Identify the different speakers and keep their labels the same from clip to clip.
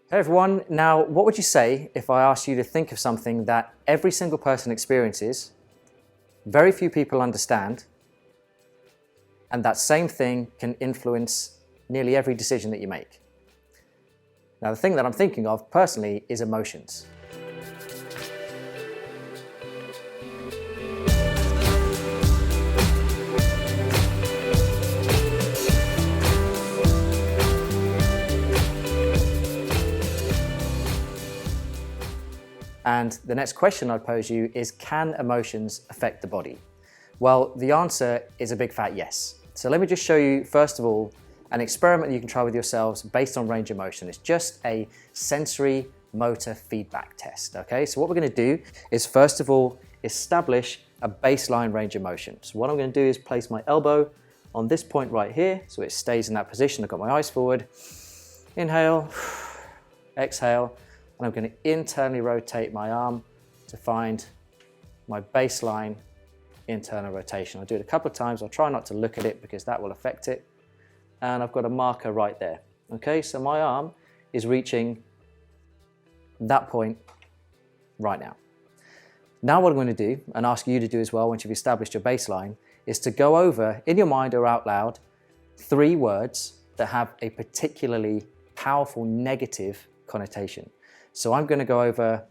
Speaker 1: Hey everyone, now what would you say if I asked you to think of something that every single person experiences, very few people understand, and that same thing can influence nearly every decision that you make? Now the thing that I'm thinking of personally is emotions. And the next question I'd pose you is, can emotions affect the body? Well, the answer is a big fat yes. So let me just show you, first of all, an experiment you can try with yourselves based on range of motion. It's just a sensory motor feedback test, okay? So what we're gonna do is, first of all, establish a baseline range of motion. So what I'm gonna do is place my elbow on this point right here, so it stays in that position. I've got my eyes forward. Inhale, exhale. And I'm going to internally rotate my arm to find my baseline internal rotation. I'll do it a couple of times. I'll try not to look at it because that will affect it. And I've got a marker right there. Okay, so my arm is reaching that point right now. Now what I'm going to do, and ask you to do as well once you've established your baseline, is to go over, in your mind or out loud, 3 words that have a particularly powerful negative connotation. So I'm going to go over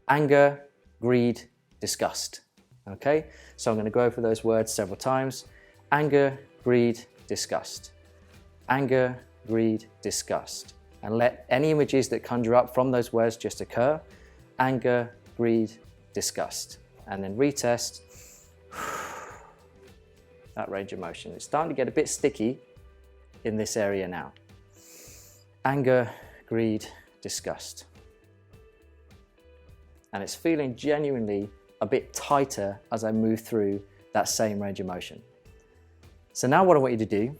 Speaker 1: anger, greed, disgust. Okay, so I'm going to go over those words several times. Anger, greed, disgust. Anger, greed, disgust. And let any images that conjure up from those words just occur. Anger, greed, disgust. And then retest that range of motion. It's starting to get a bit sticky in this area now. Anger, greed, disgust. And it's feeling genuinely a bit tighter as I move through that same range of motion. So now what I want you to do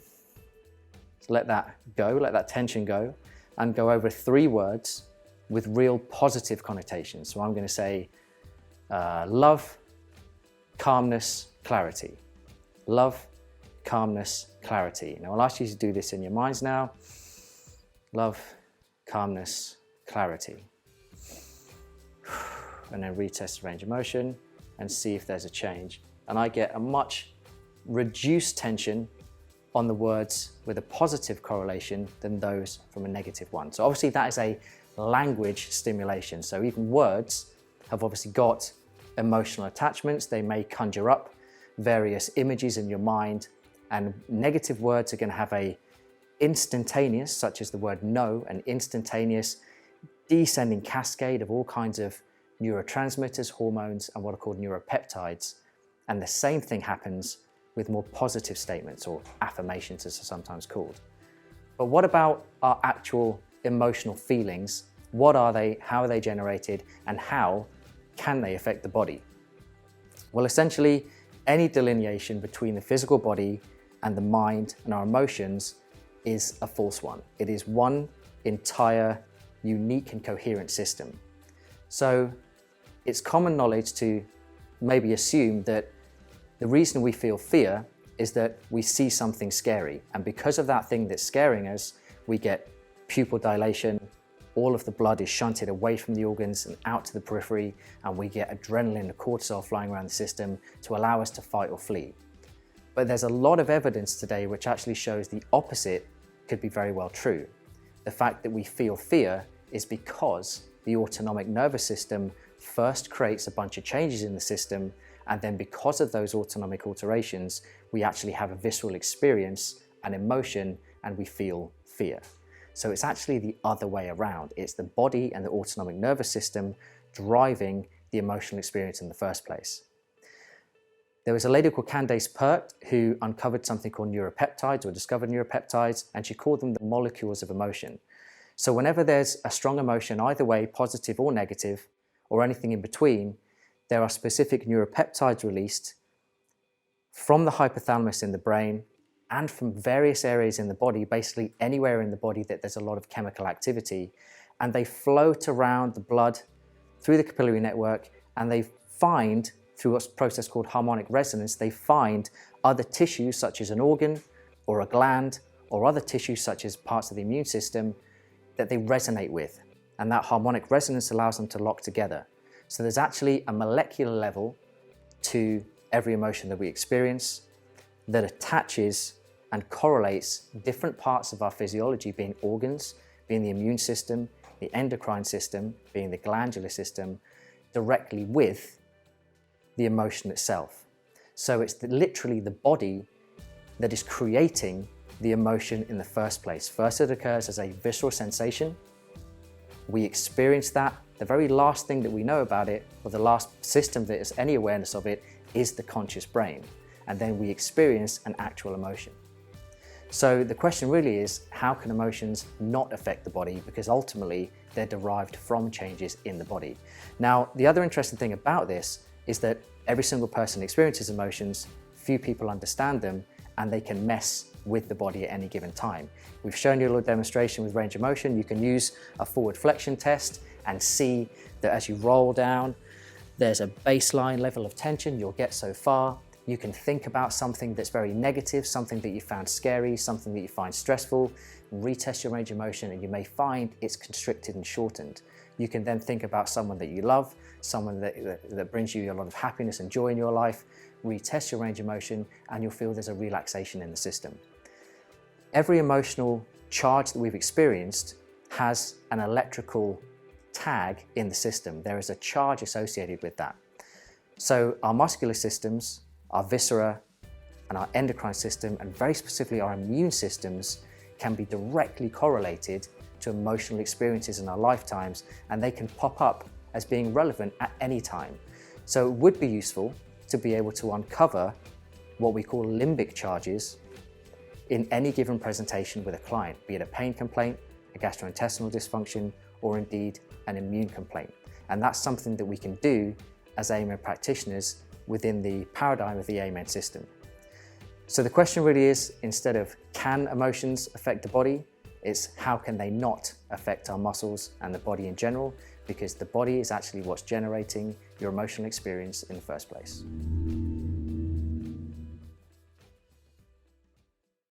Speaker 1: is let that go, let that tension go, and go over 3 words with real positive connotations. So I'm going to say love, calmness, clarity. Love, calmness, clarity. Now I'll ask you to do this in your minds now. Love, calmness, clarity. And then retest the range of motion and see if there's a change. And I get a much reduced tension on the words with a positive correlation than those from a negative one. So obviously that is a language stimulation. So even words have obviously got emotional attachments. They may conjure up various images in your mind, and negative words are going to have a instantaneous, such as the word no, an instantaneous descending cascade of all kinds of neurotransmitters, hormones, and what are called neuropeptides. And the same thing happens with more positive statements, or affirmations as they're sometimes called. But what about our actual emotional feelings? What are they, how are they generated, and how can they affect the body? Well, essentially, any delineation between the physical body and the mind and our emotions is a false one. It is one entire, unique and coherent system. So it's common knowledge to maybe assume that the reason we feel fear is that we see something scary. And because of that thing that's scaring us, we get pupil dilation, all of the blood is shunted away from the organs and out to the periphery, and we get adrenaline and cortisol flying around the system to allow us to fight or flee. But there's a lot of evidence today which actually shows the opposite could be very well true. The fact that we feel fear is because the autonomic nervous system first creates a bunch of changes in the system, and then because of those autonomic alterations, we actually have a visceral experience, an emotion, and we feel fear. So it's actually the other way around. It's the body and the autonomic nervous system driving the emotional experience in the first place. There was a lady called Candace Pert who uncovered something called neuropeptides, or discovered neuropeptides, and she called them the molecules of emotion. So whenever there's a strong emotion, either way, positive or negative, or anything in between, there are specific neuropeptides released from the hypothalamus in the brain and from various areas in the body, basically anywhere in the body that there's a lot of chemical activity, and they float around the blood through the capillary network, and they find, through a process called harmonic resonance, they find other tissues such as an organ or a gland or other tissues such as parts of the immune system that they resonate with. and that harmonic resonance allows them to lock together. So there's actually a molecular level to every emotion that we experience that attaches and correlates different parts of our physiology, being organs, being the immune system, the endocrine system, being the glandular system, directly with the emotion itself. So it's literally the body that is creating the emotion in the first place. First, it occurs as a visceral sensation. We experience that. The very last thing that we know about it, or the last system that has any awareness of it, is the conscious brain. And then we experience an actual emotion. So the question really is, how can emotions not affect the body? Because ultimately, they're derived from changes in the body. Now, the other interesting thing about this is that every single person experiences emotions, few people understand them, and they can mess with the body at any given time. We've shown you a little demonstration with range of motion. You can use a forward flexion test and see that as you roll down, there's a baseline level of tension you'll get so far. You can think about something that's very negative, something that you found scary, something that you find stressful, retest your range of motion, and you may find it's constricted and shortened. You can then think about someone that you love, someone that brings you a lot of happiness and joy in your life, retest your range of motion, and you'll feel there's a relaxation in the system. Every emotional charge that we've experienced has an electrical tag in the system. There is a charge associated with that. So our muscular systems, our viscera, and our endocrine system, and very specifically our immune systems, can be directly correlated to emotional experiences in our lifetimes, and they can pop up as being relevant at any time. So it would be useful to be able to uncover what we call limbic charges in any given presentation with a client, be it a pain complaint, a gastrointestinal dysfunction, or indeed an immune complaint. And that's something that we can do as AMED practitioners within the paradigm of the AMED system. So the question really is, instead of can emotions affect the body, it's how can they not affect our muscles and the body in general, because the body is actually what's generating your emotional experience in the first place.